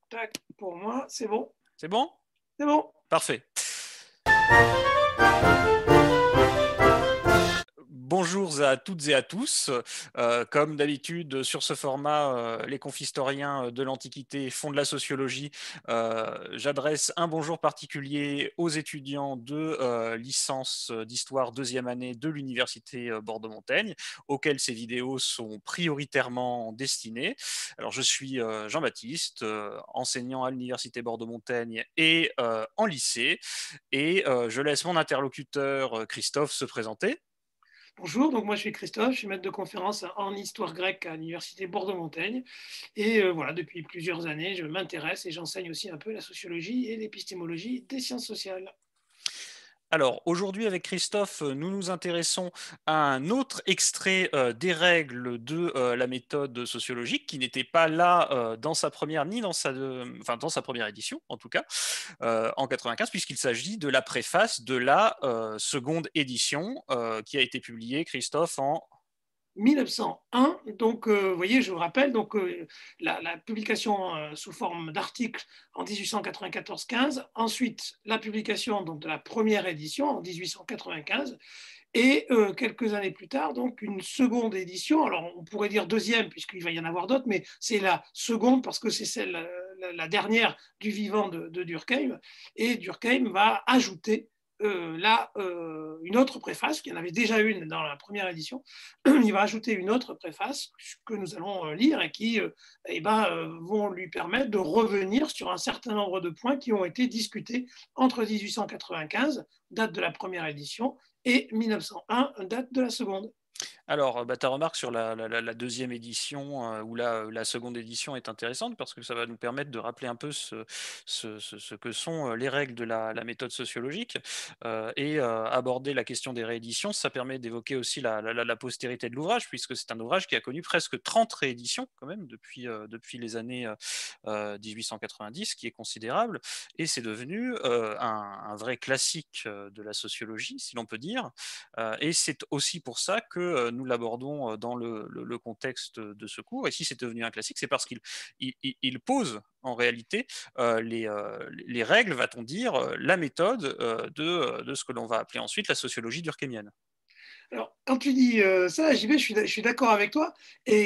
Tac, pour moi, c'est bon. C'est bon? C'est bon. Parfait. Bonjour à toutes et à tous. Comme d'habitude, sur ce format, les confitoriens de l'Antiquité font de la sociologie. J'adresse un bonjour particulier aux étudiants de licence d'histoire deuxième année de l'Université Bordeaux-Montaigne, auxquels ces vidéos sont prioritairement destinées. Alors, je suis Jean-Baptiste, enseignant à l'Université Bordeaux-Montaigne et en lycée, et je laisse mon interlocuteur Christophe se présenter. Bonjour, donc moi je suis Christophe, je suis maître de conférence en histoire grecque à l'Université Bordeaux-Montaigne. Et voilà, depuis plusieurs années, je m'intéresse et j'enseigne aussi un peu la sociologie et l'épistémologie des sciences sociales. Alors, aujourd'hui, avec Christophe, nous nous intéressons à un autre extrait des règles de la méthode sociologique qui n'était pas là dans sa première, ni dans enfin, dans sa première édition, en tout cas, en 95, puisqu'il s'agit de la préface de la seconde édition qui a été publiée, Christophe, en 1901, donc vous voyez, je vous rappelle, donc la publication sous forme d'article en 1894-15, ensuite la publication donc, de la première édition en 1895, et quelques années plus tard, donc une seconde édition. Alors on pourrait dire deuxième puisqu'il va y en avoir d'autres, mais c'est la seconde parce que c'est celle la dernière du vivant de Durkheim. Et Durkheim va ajouter là une autre préface, qu'il y en avait déjà une dans la première édition. Il va ajouter une autre préface que nous allons lire et qui vont lui permettre de revenir sur un certain nombre de points qui ont été discutés entre 1895, date de la première édition, et 1901, date de la seconde. Alors, ta remarque sur la deuxième édition ou la seconde édition est intéressante parce que ça va nous permettre de rappeler un peu ce que sont les règles de la méthode sociologique et aborder la question des rééditions. Ça permet d'évoquer aussi la postérité de l'ouvrage puisque c'est un ouvrage qui a connu presque 30 rééditions quand même depuis les années 1890, qui est considérable, et c'est devenu un vrai classique de la sociologie, si l'on peut dire. Et c'est aussi pour ça que nous l'abordons dans le contexte de ce cours. Et si c'est devenu un classique, c'est parce qu'il pose en réalité les règles, va-t-on dire, la méthode de ce que l'on va appeler ensuite la sociologie durkheimienne. Alors, quand tu dis ça, JB, je suis d'accord avec toi,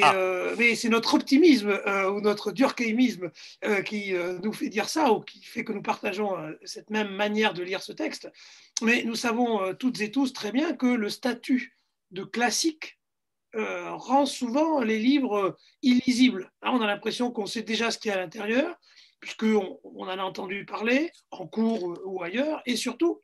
Ah, mais c'est notre optimisme ou notre durkheimisme qui nous fait dire ça, ou qui fait que nous partageons cette même manière de lire ce texte. Mais nous savons toutes et tous très bien que le statut de classique rend souvent les livres illisibles. Là, on a l'impression qu'on sait déjà ce qu'il y a à l'intérieur, puisqu'on en a entendu parler en cours ou ailleurs, et surtout,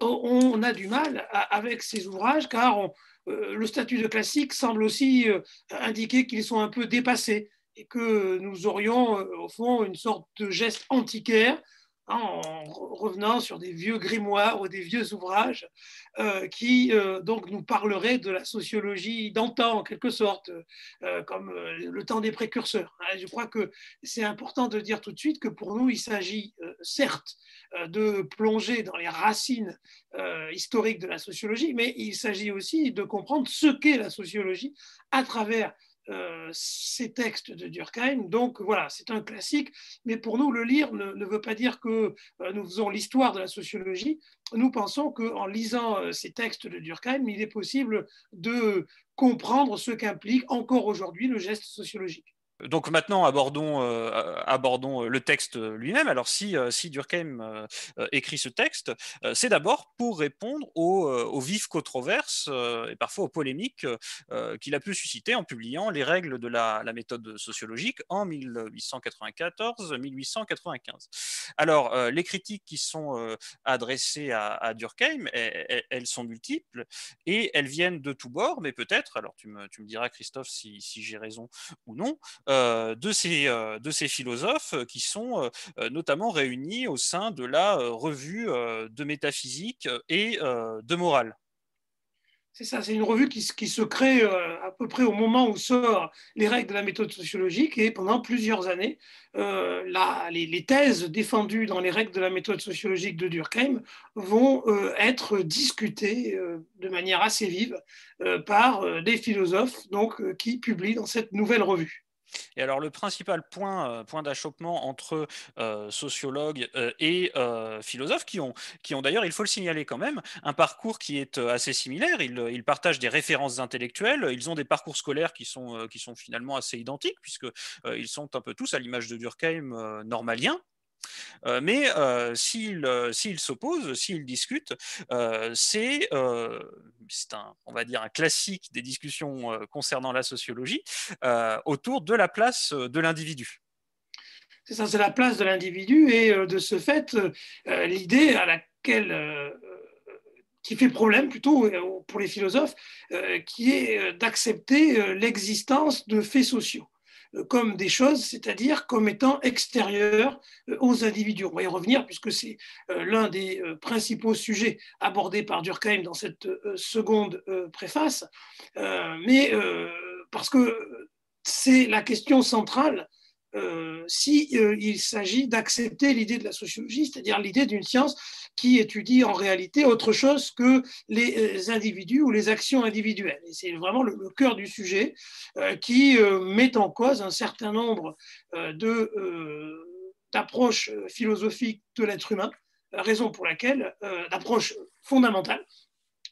on a du mal avec ces ouvrages car le statut de classique semble aussi indiquer qu'ils sont un peu dépassés et que nous aurions au fond une sorte de geste antiquaire en revenant sur des vieux grimoires ou des vieux ouvrages qui donc nous parleraient de la sociologie d'antan en quelque sorte, comme le temps des précurseurs. Je crois que c'est important de dire tout de suite que pour nous, il s'agit certes de plonger dans les racines historiques de la sociologie, mais il s'agit aussi de comprendre ce qu'est la sociologie à travers ces textes de Durkheim. Donc voilà, c'est un classique, mais pour nous, le lire ne veut pas dire que nous faisons l'histoire de la sociologie. Nous pensons qu'en lisant ces textes de Durkheim, il est possible de comprendre ce qu'implique encore aujourd'hui le geste sociologique. donc maintenant, abordons le texte lui-même. Alors si Durkheim écrit ce texte, c'est d'abord pour répondre aux vives controverses et parfois aux polémiques qu'il a pu susciter en publiant les règles de la méthode sociologique en 1894-1895. Alors, les critiques qui sont adressées à Durkheim, elles sont multiples et elles viennent de tous bords, mais peut-être, alors tu me diras Christophe si j'ai raison ou non, de ces philosophes qui sont notamment réunis au sein de la revue de métaphysique et de morale. C'est ça, c'est une revue qui se crée à peu près au moment où sortent les règles de la méthode sociologique et pendant plusieurs années, les thèses défendues dans les règles de la méthode sociologique de Durkheim vont être discutées de manière assez vive par des philosophes donc, qui publient dans cette nouvelle revue. Et alors, le principal point d'achoppement entre sociologues et philosophes qui ont d'ailleurs, il faut le signaler quand même, un parcours qui est assez similaire. Ils partagent des références intellectuelles, ils ont des parcours scolaires qui sont finalement assez identiques, puisque ils sont un peu tous, à l'image de Durkheim, normaliens. Mais s'ils s'opposent, s'ils discutent, c'est on va dire un classique des discussions concernant la sociologie autour de la place de l'individu. C'est ça, c'est la place de l'individu et de ce fait, l'idée à laquelle qui fait problème plutôt pour les philosophes, qui est d'accepter l'existence de faits sociaux comme des choses, c'est-à-dire comme étant extérieures aux individus. On va y revenir puisque c'est l'un des principaux sujets abordés par Durkheim dans cette seconde préface, mais parce que c'est la question centrale il s'agit d'accepter l'idée de la sociologie, c'est-à-dire l'idée d'une science qui étudie en réalité autre chose que les individus ou les actions individuelles. Et c'est vraiment le cœur du sujet qui met en cause un certain nombre d'approches philosophiques de l'être humain, raison pour laquelle, d'approches fondamentales,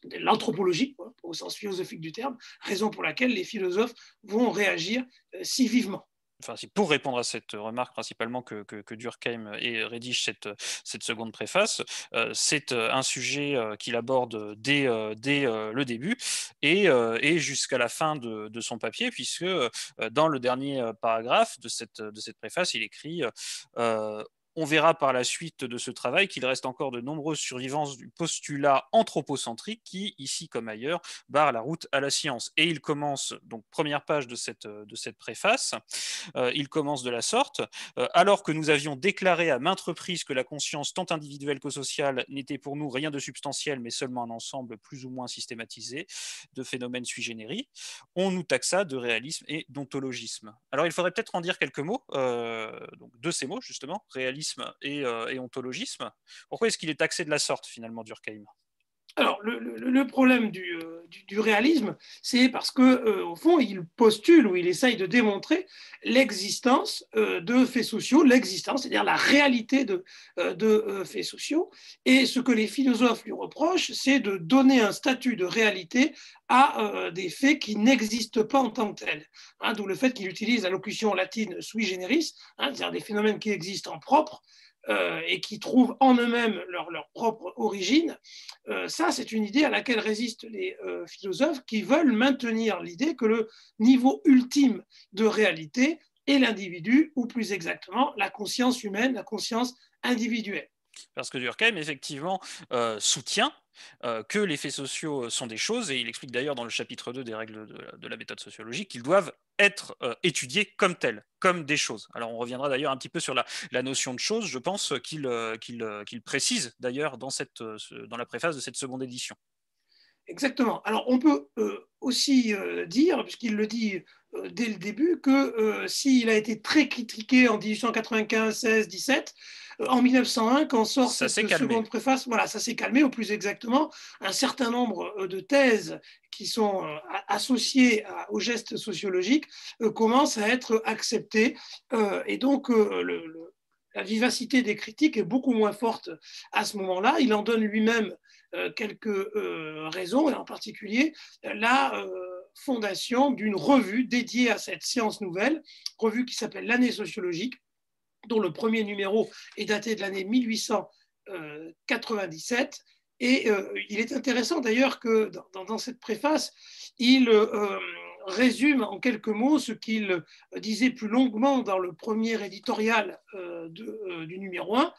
de l'anthropologie, au sens philosophique du terme, raison pour laquelle les philosophes vont réagir si vivement. Enfin, c'est pour répondre à cette remarque principalement que Durkheim rédige cette seconde préface. C'est un sujet qu'il aborde dès le début et jusqu'à la fin de son papier, puisque dans le dernier paragraphe de cette préface, il écrit on verra par la suite de ce travail qu'il reste encore de nombreuses survivances du postulat anthropocentrique qui, ici comme ailleurs, barre la route à la science. Et il commence, donc première page de cette préface, il commence de la sorte. Alors que nous avions déclaré à maintes reprises que la conscience, tant individuelle que sociale, n'était pour nous rien de substantiel, mais seulement un ensemble plus ou moins systématisé de phénomènes sui generis, on nous taxa de réalisme et d'ontologisme. Alors il faudrait peut-être en dire quelques mots, donc de ces mots justement, réalisme et ontologisme. Pourquoi est-ce qu'il est taxé de la sorte finalement, Durkheim? Alors, le problème du réalisme, c'est parce que, au fond, il postule ou il essaye de démontrer l'existence de faits sociaux, l'existence, c'est-à-dire la réalité de faits sociaux. Et ce que les philosophes lui reprochent, c'est de donner un statut de réalité à des faits qui n'existent pas en tant que tels. Hein, d'où le fait qu'il utilise la locution latine sui generis, hein, c'est-à-dire des phénomènes qui existent en propre, et qui trouvent en eux-mêmes leur propre origine. Ça, c'est une idée à laquelle résistent les philosophes qui veulent maintenir l'idée que le niveau ultime de réalité est l'individu, ou plus exactement la conscience humaine, la conscience individuelle. Parce que Durkheim, effectivement, soutient que les faits sociaux sont des choses, et il explique d'ailleurs dans le chapitre 2 des règles de la méthode sociologique qu'ils doivent être étudiés comme tels, comme des choses. Alors on reviendra d'ailleurs un petit peu sur la notion de chose, je pense qu'il précise d'ailleurs dans la préface de cette seconde édition. Exactement. Alors on peut aussi dire, puisqu'il le dit dès le début, que s'il a été très critiqué en 1895, 16, 17, en 1901, quand sort Ça s'est cette calmé. seconde préface, voilà, ça s'est calmé, ou plus exactement, un certain nombre de thèses qui sont associées au geste sociologique commencent à être acceptées. Et donc, la vivacité des critiques est beaucoup moins forte à ce moment-là. Il en donne lui-même quelques raisons, et en particulier la fondation d'une revue dédiée à cette science nouvelle, revue qui s'appelle l'Année sociologique, dont le premier numéro est daté de l'année 1897. Et il est intéressant d'ailleurs que dans cette préface, il résume en quelques mots ce qu'il disait plus longuement dans le premier éditorial du numéro 1,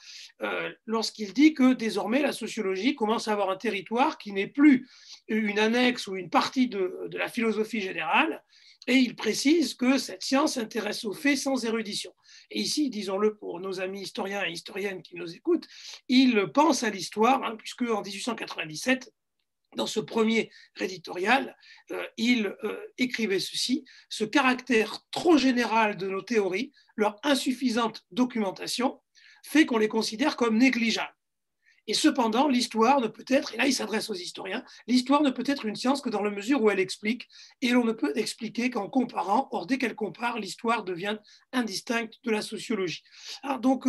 lorsqu'il dit que désormais la sociologie commence à avoir un territoire qui n'est plus une annexe ou une partie de la philosophie générale, et il précise que cette science s'intéresse aux faits sans érudition. Et ici, disons-le pour nos amis historiens et historiennes qui nous écoutent, il pense à l'histoire, hein, puisque en 1897, dans ce premier éditorial, il écrivait ceci: ce caractère trop général de nos théories, leur insuffisante documentation, fait qu'on les considère comme négligeables. Et cependant, l'histoire ne peut être, et là il s'adresse aux historiens, l'histoire ne peut être une science que dans la mesure où elle explique, et l'on ne peut expliquer qu'en comparant. Or, dès qu'elle compare, l'histoire devient indistincte de la sociologie. Alors donc,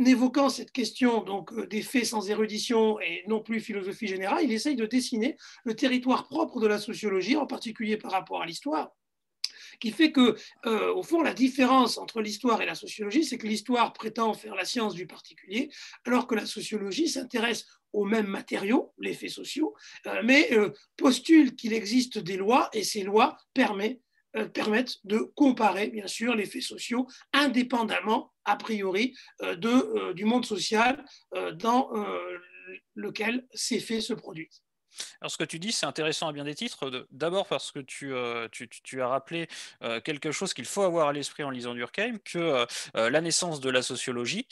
évoquant cette question donc, des faits sans érudition et non plus philosophie générale, il essaye de dessiner le territoire propre de la sociologie, en particulier par rapport à l'histoire, qui fait que, au fond, la différence entre l'histoire et la sociologie, c'est que l'histoire prétend faire la science du particulier, alors que la sociologie s'intéresse aux mêmes matériaux, les faits sociaux, mais postule qu'il existe des lois, et ces lois permettent de comparer, bien sûr, les faits sociaux indépendamment, a priori, du monde social dans lequel ces faits se produisent. Alors, ce que tu dis, c'est intéressant à bien des titres. D'abord parce que tu as rappelé quelque chose qu'il faut avoir à l'esprit en lisant Durkheim, que la naissance de la sociologie,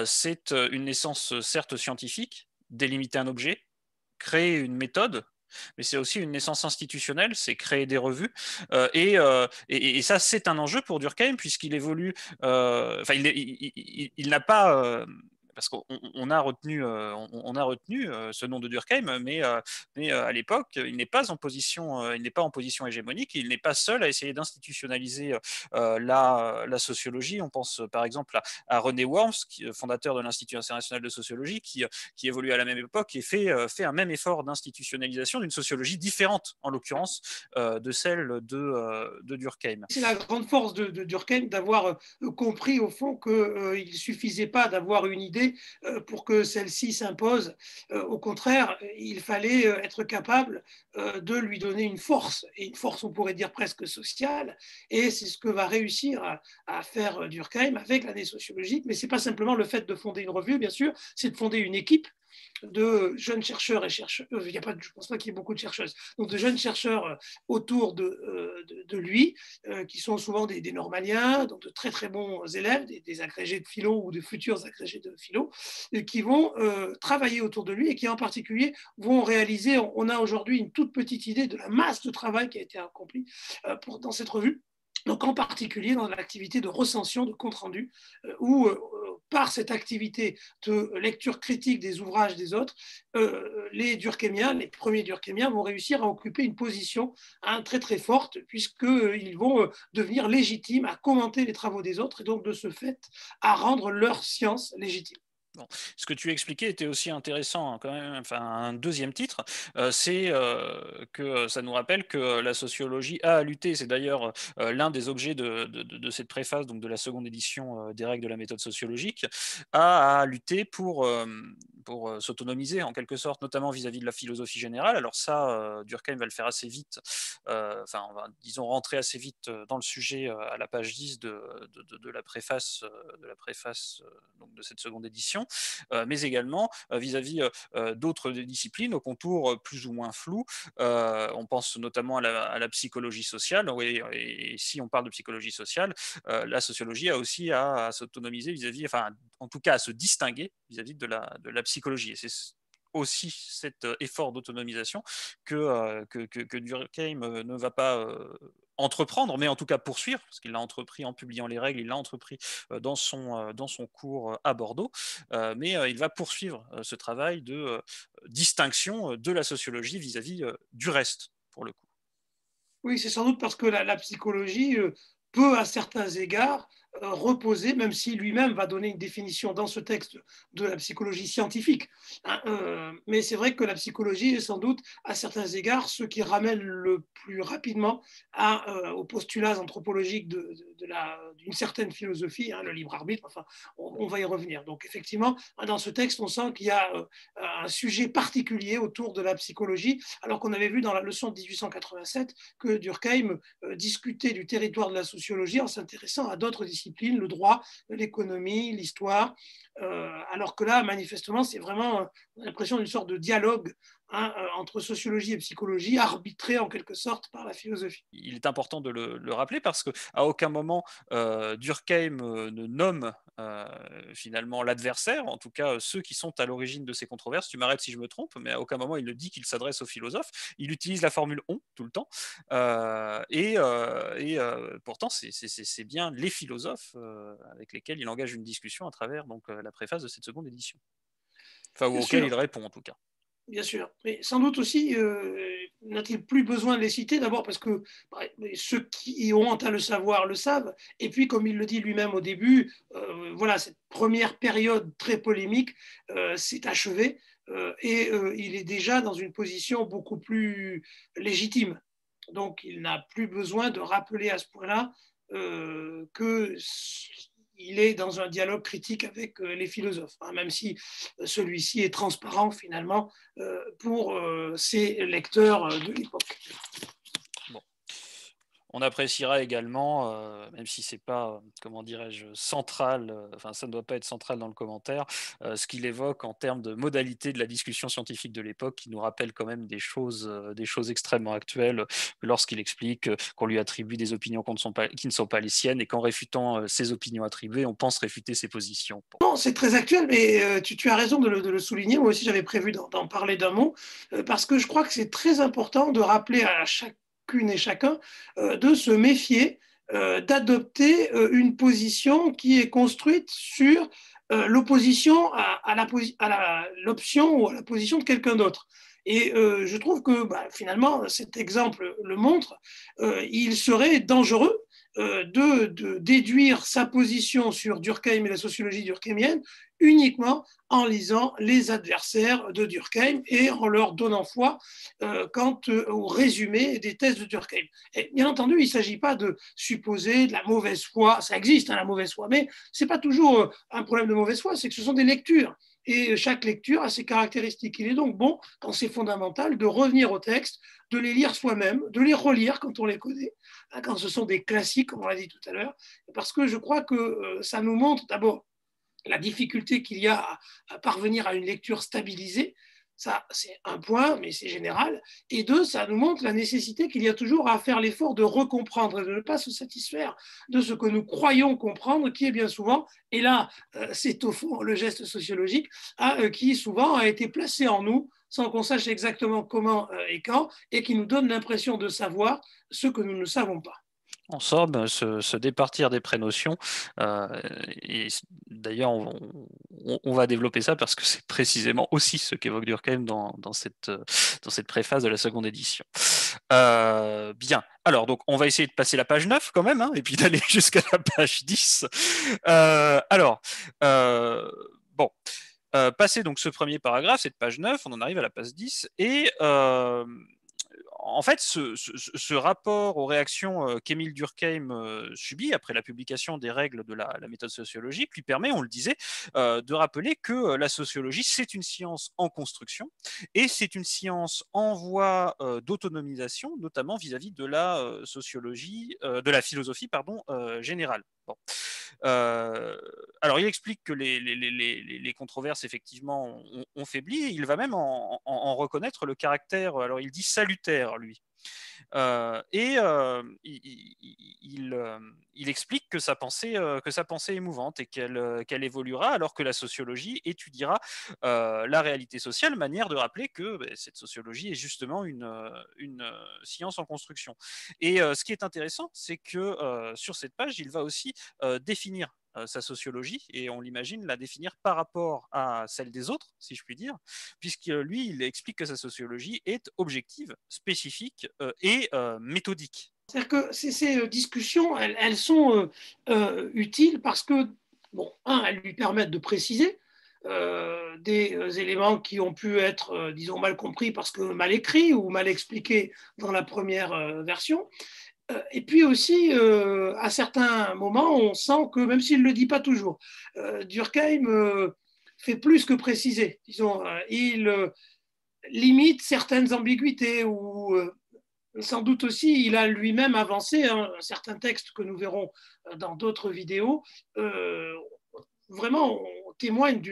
c'est une naissance certes scientifique, délimiter un objet, créer une méthode, mais c'est aussi une naissance institutionnelle, c'est créer des revues. Et ça, c'est un enjeu pour Durkheim, puisqu'il évolue. Enfin, il n'a pas. Parce qu'on a retenu, on a retenu ce nom de Durkheim, mais à l'époque, il n'est pas en position, il n'est pas en position hégémonique. Il n'est pas seul à essayer d'institutionnaliser la sociologie. On pense par exemple à René Worms, fondateur de l'Institut international de sociologie, qui évolue à la même époque et fait un même effort d'institutionnalisation d'une sociologie différente, en l'occurrence, de celle de Durkheim. C'est la grande force de Durkheim d'avoir compris au fond qu'il ne suffisait pas d'avoir une idée pour que celle-ci s'impose. Au contraire, il fallait être capable de lui donner une force, et une force on pourrait dire presque sociale, et c'est ce que va réussir à faire Durkheim avec l'année sociologique, mais ce n'est pas simplement le fait de fonder une revue, bien sûr, c'est de fonder une équipe de jeunes chercheurs et chercheuses, je ne pense pas qu'il y ait beaucoup de chercheuses, donc de jeunes chercheurs autour de lui, qui sont souvent des normaliens, donc de très très bons élèves, des agrégés de philo ou de futurs agrégés de philo, qui vont travailler autour de lui et qui en particulier vont réaliser, on a aujourd'hui une toute petite idée de la masse de travail qui a été accomplie dans cette revue. Donc en particulier dans l'activité de recension, de compte-rendu, où par cette activité de lecture critique des ouvrages des autres, les Durkheimiens, les premiers Durkheimiens vont réussir à occuper une position très très forte, puisqu'ils vont devenir légitimes à commenter les travaux des autres et donc de ce fait à rendre leur science légitime. Bon. Ce que tu expliquais était aussi intéressant, hein, quand même. Enfin, un deuxième titre, c'est que ça nous rappelle que la sociologie a à lutter. C'est d'ailleurs l'un des objets de cette préface, donc de la seconde édition des règles de la méthode sociologique, a à lutter pour s'autonomiser en quelque sorte, notamment vis-à-vis de la philosophie générale. Alors ça, Durkheim va le faire assez vite. Enfin, on va, disons, rentrer assez vite dans le sujet à la page 10 de la préface, donc de cette seconde édition. Mais également vis-à-vis d'autres disciplines aux contours plus ou moins flous. On pense notamment à la psychologie sociale. Et si on parle de psychologie sociale, la sociologie a aussi à s'autonomiser vis-à-vis, enfin, en tout cas à se distinguer vis-à-vis de la psychologie. Et c'est aussi cet effort d'autonomisation que Durkheim ne va pas entreprendre, mais en tout cas poursuivre, parce qu'il l'a entrepris en publiant les règles, il l'a entrepris dans son cours à Bordeaux, mais il va poursuivre ce travail de distinction de la sociologie vis-à-vis du reste, pour le coup. Oui, c'est sans doute parce que la psychologie peut, à certains égards, reposer, même si lui-même va donner une définition dans ce texte de la psychologie scientifique. Hein, mais c'est vrai que la psychologie est sans doute, à certains égards, ce qui ramène le plus rapidement aux postulats anthropologiques d'une certaine philosophie, hein, le libre arbitre, enfin, on va y revenir. Donc effectivement, dans ce texte, on sent qu'il y a un sujet particulier autour de la psychologie, alors qu'on avait vu dans la leçon de 1887 que Durkheim discutait du territoire de la sociologie en s'intéressant à d'autres disciplines, le droit, l'économie, l'histoire, alors que là, manifestement, c'est vraiment l'impression d'une sorte de dialogue entre sociologie et psychologie, arbitrée en quelque sorte par la philosophie. Il est important de le rappeler parce qu'à aucun moment Durkheim ne nomme finalement l'adversaire, en tout cas ceux qui sont à l'origine de ces controverses. Tu m'arrêtes si je me trompe, mais à aucun moment il ne dit qu'il s'adresse aux philosophes. Il utilise la formule on tout le temps. Pourtant, c'est bien les philosophes avec lesquels il engage une discussion à travers donc, la préface de cette seconde édition. Enfin, ou auquel il répond en tout cas. Bien sûr, mais sans doute aussi n'a-t-il plus besoin de les citer, d'abord parce que ceux qui ont à le savoir le savent, et puis comme il le dit lui-même au début, voilà, cette première période très polémique s'est achevée et il est déjà dans une position beaucoup plus légitime. Donc il n'a plus besoin de rappeler à ce point-là que il est dans un dialogue critique avec les philosophes, même si celui-ci est transparent finalement pour ses lecteurs de l'époque. Bon. On appréciera également, même si c'est pas, comment dirais-je, central, enfin ça ne doit pas être central dans le commentaire, ce qu'il évoque en termes de modalités de la discussion scientifique de l'époque, qui nous rappelle quand même des choses extrêmement actuelles, lorsqu'il explique qu'on lui attribue des opinions qui ne sont pas les siennes, et qu'en réfutant ces opinions attribuées, on pense réfuter ses positions. Non, c'est très actuel, mais tu as raison de le souligner. Moi aussi, j'avais prévu d'en parler d'un mot, parce que je crois que c'est très important de rappeler à chacune et chacun de se méfier, d'adopter une position qui est construite sur l'opposition à l'option ou à la position de quelqu'un d'autre. Et je trouve que finalement, cet exemple le montre, il serait dangereux de déduire sa position sur Durkheim et la sociologie durkheimienne uniquement en lisant les adversaires de Durkheim et en leur donnant foi quant au résumé des thèses de Durkheim. Et bien entendu, il ne s'agit pas de supposer de la mauvaise foi, ça existe la mauvaise foi, mais ce n'est pas toujours un problème de mauvaise foi, c'est que ce sont des lectures. Et chaque lecture a ses caractéristiques. Il est donc bon, quand c'est fondamental, de revenir au texte, de les lire soi-même, de les relire quand on les connaît, quand ce sont des classiques, comme on l'a dit tout à l'heure, parce que je crois que ça nous montre d'abord la difficulté qu'il y a à parvenir à une lecture stabilisée. Ça, c'est un point, mais c'est général. Et deux, ça nous montre la nécessité qu'il y a toujours à faire l'effort de recomprendre et de ne pas se satisfaire de ce que nous croyons comprendre, qui est bien souvent, et là, c'est au fond le geste sociologique, qui souvent a été placé en nous sans qu'on sache exactement comment et quand, et qui nous donne l'impression de savoir ce que nous ne savons pas. En somme, se départir des prénotions. Et d'ailleurs, on va développer ça parce que c'est précisément aussi ce qu'évoque Durkheim dans cette préface de la seconde édition. Bien. Alors, donc, on va essayer de passer la page 9 quand même, hein, et puis d'aller jusqu'à la page 10. Bon. Passer donc ce premier paragraphe, cette page 9, on en arrive à la page 10, et en fait, ce rapport aux réactions qu'Émile Durkheim subit après la publication des règles de la méthode sociologique lui permet, on le disait, de rappeler que la sociologie, c'est une science en construction et c'est une science en voie d'autonomisation, notamment vis-à-vis de la sociologie, de la philosophie, pardon, générale. Bon. Alors, il explique que les controverses, effectivement, ont faibli. Il va même en reconnaître le caractère, alors il dit salutaire, lui. Il explique que sa pensée est émouvante et qu'elle évoluera alors que la sociologie étudiera la réalité sociale, manière de rappeler que cette sociologie est justement une science en construction. Et ce qui est intéressant, c'est que sur cette page, il va aussi définir sa sociologie, et on l'imagine la définir par rapport à celle des autres, si je puis dire, puisque lui, il explique que sa sociologie est objective, spécifique et méthodique. C'est-à-dire que ces discussions, elles sont utiles parce que, bon, elles lui permettent de préciser des éléments qui ont pu être, disons, mal compris parce que mal écrits ou mal expliqués dans la première version. Et puis aussi, à certains moments, on sent que, même s'il ne le dit pas toujours, Durkheim fait plus que préciser. Disons, il limite certaines ambiguïtés ou sans doute aussi, il a lui-même avancé un certain texte que nous verrons dans d'autres vidéos. Vraiment, on témoigne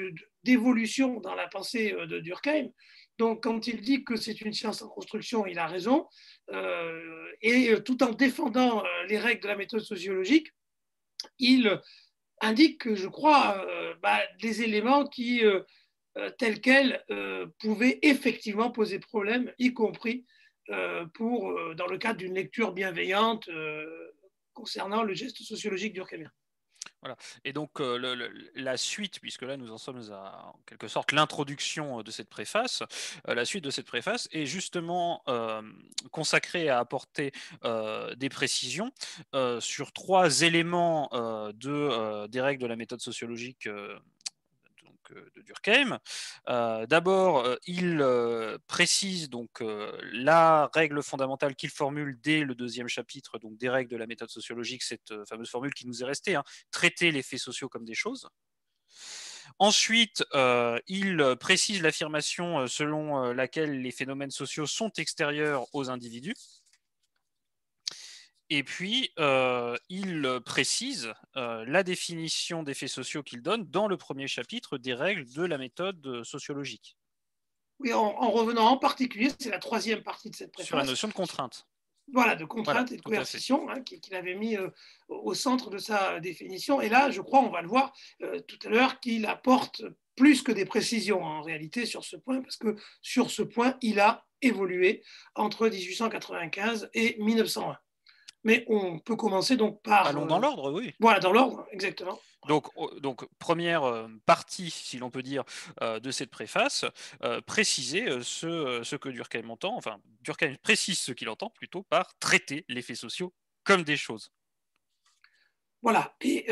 d'évolution dans la pensée de Durkheim. Donc, quand il dit que c'est une science en construction, il a raison. Et tout en défendant les règles de la méthode sociologique, il indique, je crois, des éléments qui, tels quels, pouvaient effectivement poser problème, y compris dans le cadre d'une lecture bienveillante concernant le geste sociologique durkheimien. Voilà. Et donc la suite, puisque là nous en sommes à en quelque sorte l'introduction de cette préface, la suite de cette préface est justement consacrée à apporter des précisions sur 3 éléments des règles de la méthode sociologique de Durkheim. D'abord, il précise donc la règle fondamentale qu'il formule dès le 2e chapitre, donc des règles de la méthode sociologique, cette fameuse formule qui nous est restée, hein, traiter les faits sociaux comme des choses. Ensuite, il précise l'affirmation selon laquelle les phénomènes sociaux sont extérieurs aux individus. Et puis, il précise la définition des faits sociaux qu'il donne dans le 1er chapitre des règles de la méthode sociologique. Oui, en revenant en particulier, c'est la 3e partie de cette préface. Sur la notion de contrainte. Voilà, de contrainte et de coercition, hein, qu'il avait mis au centre de sa définition. Et là, je crois, on va le voir tout à l'heure, qu'il apporte plus que des précisions en réalité sur ce point, parce que sur ce point, il a évolué entre 1895 et 1901. Mais on peut commencer donc par... Allons dans l'ordre, oui. Voilà, dans l'ordre, exactement. Donc première partie, si l'on peut dire, de cette préface, préciser ce que Durkheim entend, enfin, Durkheim précise ce qu'il entend plutôt par traiter les faits sociaux comme des choses. Voilà, et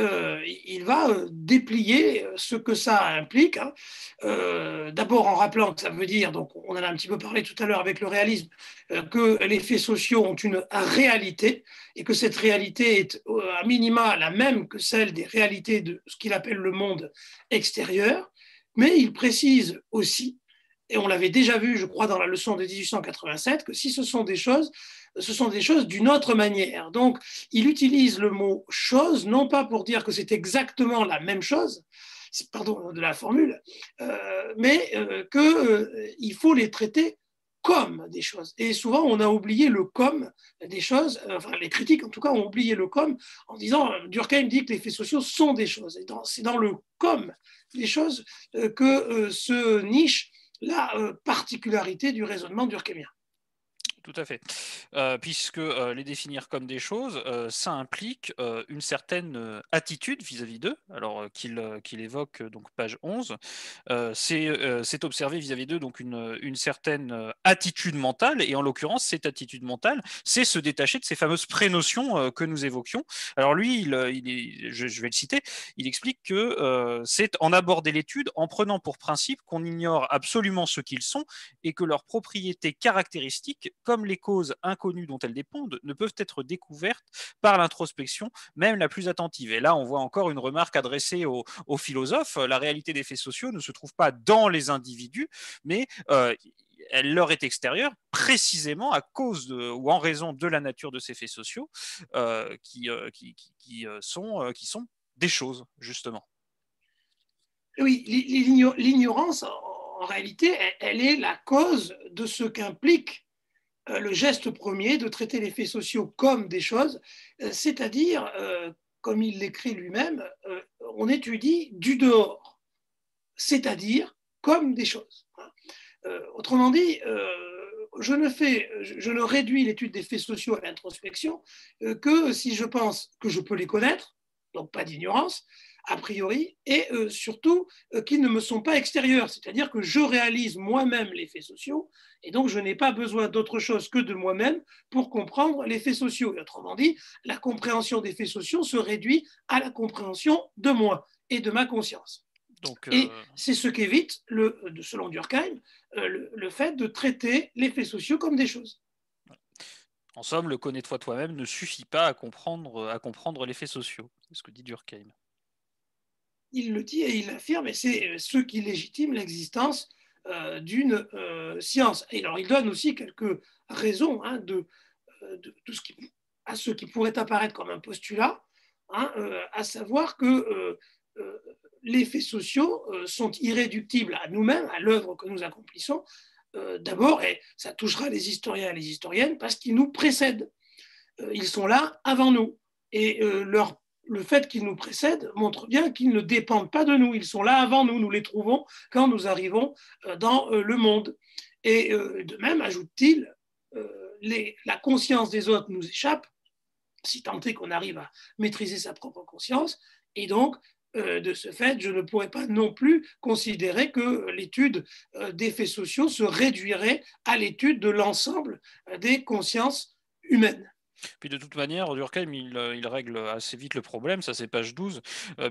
il va déplier ce que ça implique, hein. D'abord en rappelant que ça veut dire, donc on en a un petit peu parlé tout à l'heure avec le réalisme, que les faits sociaux ont une réalité et que cette réalité est à minima la même que celle des réalités de ce qu'il appelle le monde extérieur, mais il précise aussi, et on l'avait déjà vu, je crois, dans la leçon de 1887, que si ce sont des choses d'une autre manière. Donc, il utilise le mot chose, non pas pour dire que c'est exactement la même chose, pardon de la formule, mais qu'il faut les traiter comme des choses. Et souvent, on a oublié le comme des choses, enfin les critiques en tout cas ont oublié le comme en disant, Durkheim dit que les faits sociaux sont des choses. Et c'est dans le comme des choses que se niche la particularité du raisonnement durkheimien. Tout à fait. Puisque les définir comme des choses, ça implique une certaine attitude vis-à-vis d'eux, alors qu'il évoque donc page 11. C'est observer vis-à-vis d'eux donc une certaine attitude mentale, et en l'occurrence, cette attitude mentale, c'est se détacher de ces fameuses prénotions que nous évoquions. Alors lui, je vais le citer, il explique que c'est en aborder l'étude en prenant pour principe qu'on ignore absolument ce qu'ils sont et que leurs propriétés caractéristiques, comme les causes inconnues dont elles dépendent, ne peuvent être découvertes par l'introspection, même la plus attentive. Et là, on voit encore une remarque adressée aux philosophes. La réalité des faits sociaux ne se trouve pas dans les individus, mais elle leur est extérieure précisément à cause ou en raison de la nature de ces faits sociaux qui sont des choses, justement. Oui, l'ignorance, en réalité, elle est la cause de ce qu'implique le geste premier de traiter les faits sociaux comme des choses, c'est-à-dire, comme il l'écrit lui-même, on étudie du dehors, c'est-à-dire comme des choses. Autrement dit, je ne réduis l'étude des faits sociaux à l'introspection que si je pense que je peux les connaître, donc pas d'ignorance, a priori, et surtout qu'ils ne me sont pas extérieurs, c'est-à-dire que je réalise moi-même les faits sociaux, et donc je n'ai pas besoin d'autre chose que de moi-même pour comprendre les faits sociaux. Et autrement dit, la compréhension des faits sociaux se réduit à la compréhension de moi et de ma conscience. Et c'est ce qu'évite, selon Durkheim, le fait de traiter les faits sociaux comme des choses. En somme, le connais-toi toi-même ne suffit pas à comprendre les faits sociaux. C'est ce que dit Durkheim. Il le dit et il l'affirme, et c'est ce qui légitime l'existence d'une science. Et alors, il donne aussi quelques raisons de tout à ce qui pourrait apparaître comme un postulat, à savoir que les faits sociaux sont irréductibles à nous-mêmes, à l'œuvre que nous accomplissons, d'abord, et ça touchera les historiens et les historiennes, parce qu'ils nous précèdent. Ils sont là avant nous. Et le fait qu'ils nous précèdent montre bien qu'ils ne dépendent pas de nous. Ils sont là avant nous. Nous les trouvons quand nous arrivons dans le monde. Et de même, ajoute-t-il, la conscience des autres nous échappe, si tant est qu'on arrive à maîtriser sa propre conscience. Et donc, de ce fait, je ne pourrais pas non plus considérer que l'étude des faits sociaux se réduirait à l'étude de l'ensemble des consciences humaines. Puis de toute manière, Durkheim, il règle assez vite le problème, ça c'est page 12,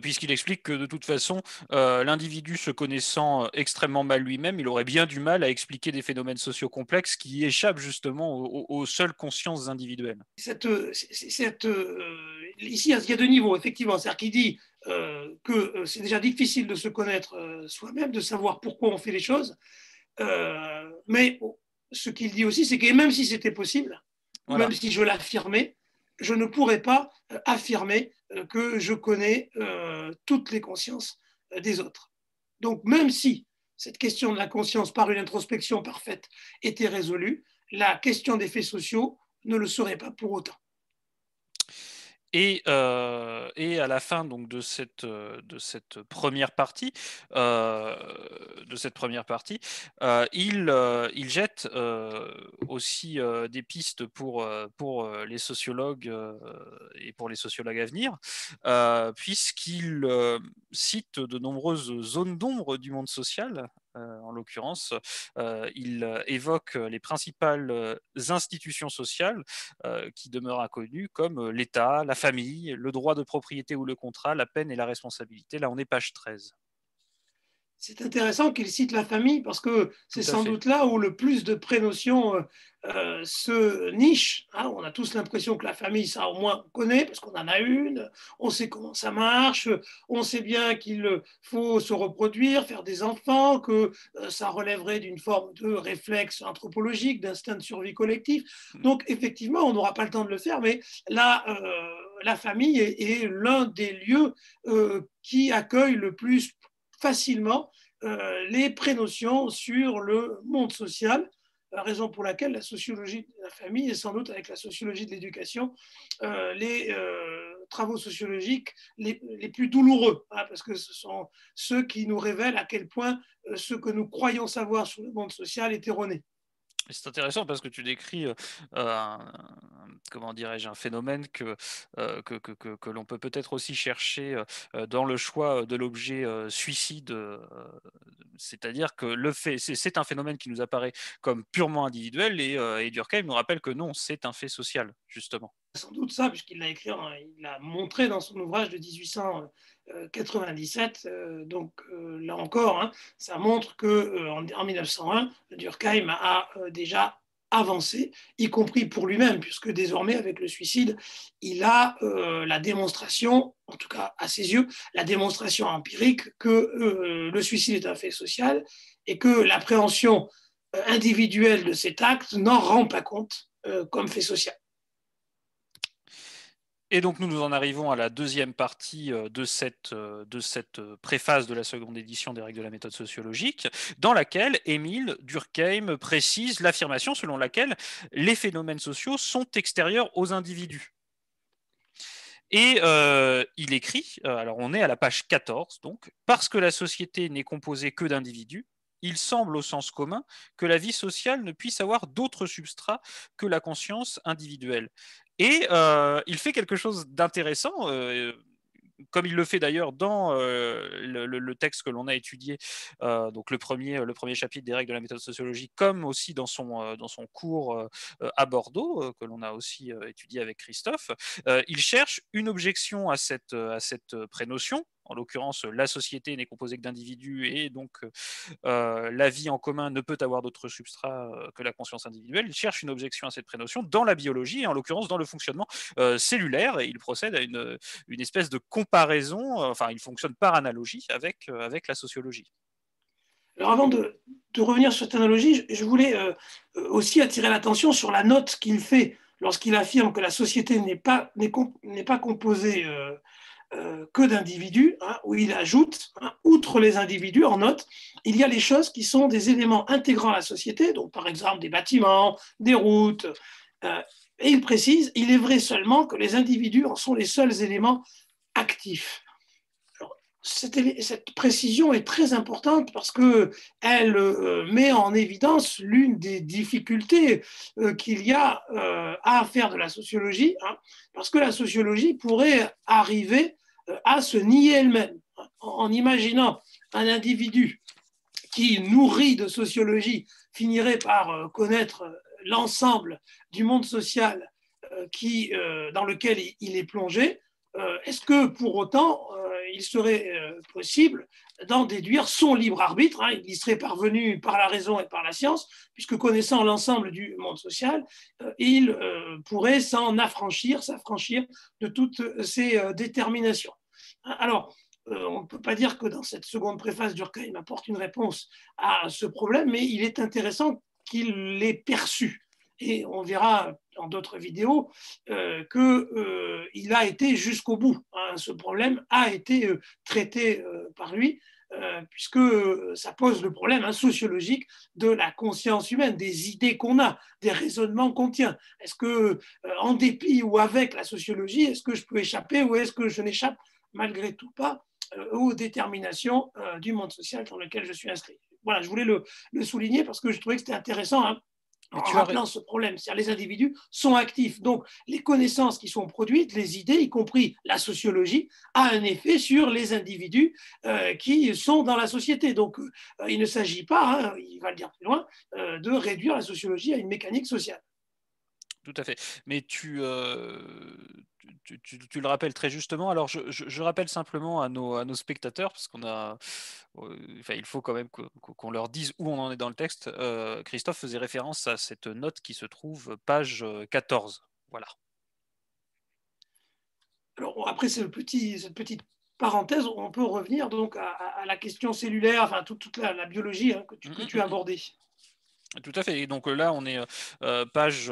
puisqu'il explique que de toute façon, l'individu se connaissant extrêmement mal lui-même, il aurait bien du mal à expliquer des phénomènes sociaux complexes qui échappent justement aux seules consciences individuelles. Ici, il y a deux niveaux, effectivement. C'est-à-dire qu'il dit que c'est déjà difficile de se connaître soi-même, de savoir pourquoi on fait les choses. Mais ce qu'il dit aussi, c'est que même si c'était possible, voilà. Même si je l'affirmais, je ne pourrais pas affirmer que je connais toutes les consciences des autres. Donc, même si cette question de la conscience par une introspection parfaite était résolue, la question des faits sociaux ne le serait pas pour autant. Et à la fin donc de cette première partie, il jette aussi des pistes pour les sociologues et pour les sociologues à venir, puisqu'il cite de nombreuses zones d'ombre du monde social. En l'occurrence, il évoque les principales institutions sociales qui demeurent inconnues, comme l'État, la famille, le droit de propriété ou le contrat, la peine et la responsabilité. Là, on est page 13. C'est intéressant qu'il cite la famille parce que c'est sans doute là où le plus de prénotions se nichent. Hein, on a tous l'impression que la famille, ça au moins on connaît parce qu'on en a une, on sait comment ça marche, on sait bien qu'il faut se reproduire, faire des enfants, que ça relèverait d'une forme de réflexe anthropologique, d'instinct de survie collectif. Donc effectivement, on n'aura pas le temps de le faire, mais là, la famille est l'un des lieux qui accueille le plus facilement les prénotions sur le monde social, raison pour laquelle la sociologie de la famille est sans doute, avec la sociologie de l'éducation, les travaux sociologiques les plus douloureux, hein, parce que ce sont ceux qui nous révèlent à quel point ce que nous croyons savoir sur le monde social est erroné. C'est intéressant parce que tu décris comment dirais-je, un phénomène que l'on peut peut-être aussi chercher dans le choix de l'objet suicide. C'est-à-dire que c'est un phénomène qui nous apparaît comme purement individuel et Durkheim nous rappelle que non, c'est un fait social, justement. Sans doute ça, puisqu'il l'a écrit, il l'a montré dans son ouvrage de 1897. Donc là encore, hein, ça montre qu'en 1901, Durkheim a déjà avancé, y compris pour lui-même, puisque désormais, avec le suicide, il a la démonstration, en tout cas à ses yeux, la démonstration empirique que le suicide est un fait social et que l'appréhension individuelle de cet acte n'en rend pas compte comme fait social. Et donc nous en arrivons à la deuxième partie de cette préface de la seconde édition des règles de la méthode sociologique, dans laquelle Émile Durkheim précise l'affirmation selon laquelle les phénomènes sociaux sont extérieurs aux individus. Et il écrit, alors on est à la page 14, donc, parce que la société n'est composée que d'individus, il semble au sens commun que la vie sociale ne puisse avoir d'autres substrats que la conscience individuelle. Et il fait quelque chose d'intéressant, comme il le fait d'ailleurs dans le texte que l'on a étudié, donc le premier chapitre des règles de la méthode sociologique, comme aussi dans son cours à Bordeaux, que l'on a aussi étudié avec Christophe. Il cherche une objection à cette prénotion. En l'occurrence, la société n'est composée que d'individus et donc la vie en commun ne peut avoir d'autre substrat que la conscience individuelle. Il cherche une objection à cette prénotion dans la biologie et en l'occurrence dans le fonctionnement cellulaire et il procède à une espèce de comparaison, enfin il fonctionne par analogie avec la sociologie. Alors avant de revenir sur cette analogie, je voulais aussi attirer l'attention sur la note qu'il fait lorsqu'il affirme que la société n'est pas composée que d'individus, où il ajoute, outre les individus, en note, il y a les choses qui sont des éléments intégrants à la société, donc par exemple des bâtiments, des routes, et il précise, il est vrai seulement que les individus en sont les seuls éléments actifs. Cette précision est très importante parce qu'elle met en évidence l'une des difficultés qu'il y a à faire de la sociologie, parce que la sociologie pourrait arriver à se nier elle-même, en imaginant un individu qui, nourri de sociologie, finirait par connaître l'ensemble du monde social dans lequel il est plongé. Est-ce que pour autant il serait possible d'en déduire son libre arbitre, il y serait parvenu par la raison et par la science, puisque connaissant l'ensemble du monde social, il pourrait s'affranchir de toutes ces déterminations. Alors, on ne peut pas dire que dans cette seconde préface, Durkheim apporte une réponse à ce problème, mais il est intéressant qu'il l'ait perçu. Et on verra dans d'autres vidéos qu'il a été jusqu'au bout. Ce problème a été traité par lui, puisque ça pose le problème sociologique de la conscience humaine, des idées qu'on a, des raisonnements qu'on tient. Est-ce que, en dépit ou avec la sociologie, est-ce que je peux échapper ou est-ce que je n'échappe malgré tout pas aux déterminations du monde social dans lequel je suis inscrit? Voilà, je voulais le souligner parce que je trouvais que c'était intéressant, en rappelant ce problème. C'est-à-dire les individus sont actifs. Donc, les connaissances qui sont produites, les idées, y compris la sociologie, a un effet sur les individus qui sont dans la société. Donc, il ne s'agit pas, il va le dire plus loin, de réduire la sociologie à une mécanique sociale. Tout à fait. Mais tu le rappelles très justement. Alors, je rappelle simplement à nos spectateurs, parce qu'on a, il faut quand même qu'on leur dise où on en est dans le texte. Christophe faisait référence à cette note qui se trouve page 14. Voilà. Alors, après cette petite parenthèse, on peut revenir donc à la question cellulaire, enfin toute la biologie que tu as abordée. Tout à fait. Et donc là, on est page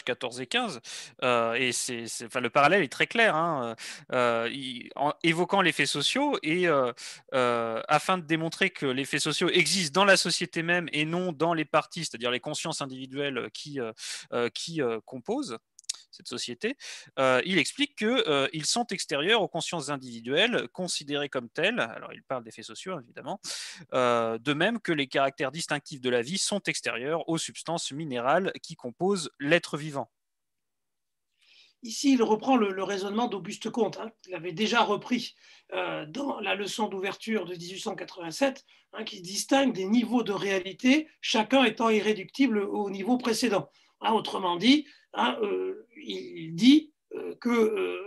14 et 15. Et le parallèle est très clair, en évoquant les faits sociaux et afin de démontrer que les faits sociaux existent dans la société même et non dans les parties, c'est-à-dire les consciences individuelles qui composent cette société, il explique qu'ils sont extérieurs aux consciences individuelles, considérées comme telles. Alors, il parle des faits sociaux, évidemment. De même que les caractères distinctifs de la vie sont extérieurs aux substances minérales qui composent l'être vivant. Ici, il reprend le raisonnement d'Auguste Comte, qu'il avait déjà repris dans la leçon d'ouverture de 1887, qui distingue des niveaux de réalité, chacun étant irréductible au niveau précédent. Autrement dit, il dit que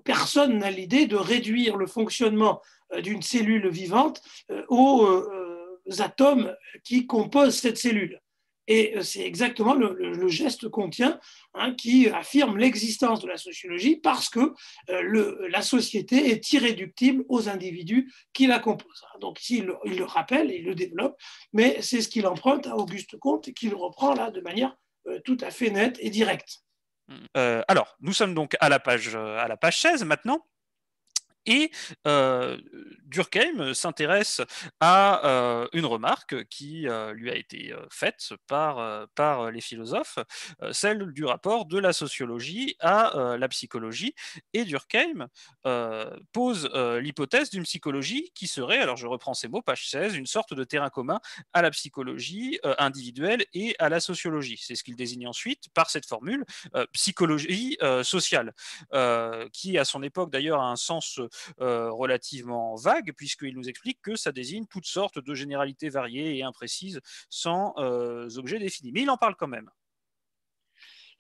personne n'a l'idée de réduire le fonctionnement d'une cellule vivante aux atomes qui composent cette cellule. Et c'est exactement le geste qu'on tient qui affirme l'existence de la sociologie parce que la société est irréductible aux individus qui la composent. Donc ici, il le rappelle et il le développe, mais c'est ce qu'il emprunte à Auguste Comte et qu'il reprend là de manière tout à fait nette et directe. Alors, nous sommes donc à la page 16 maintenant. Et Durkheim s'intéresse à une remarque qui lui a été faite par les philosophes, celle du rapport de la sociologie à la psychologie. Et Durkheim pose l'hypothèse d'une psychologie qui serait, alors je reprends ces mots, page 16, une sorte de terrain commun à la psychologie individuelle et à la sociologie. C'est ce qu'il désigne ensuite par cette formule psychologie sociale, qui à son époque d'ailleurs a un sens relativement vague, puisqu'il nous explique que ça désigne toutes sortes de généralités variées et imprécises sans objet défini. Mais il en parle quand même.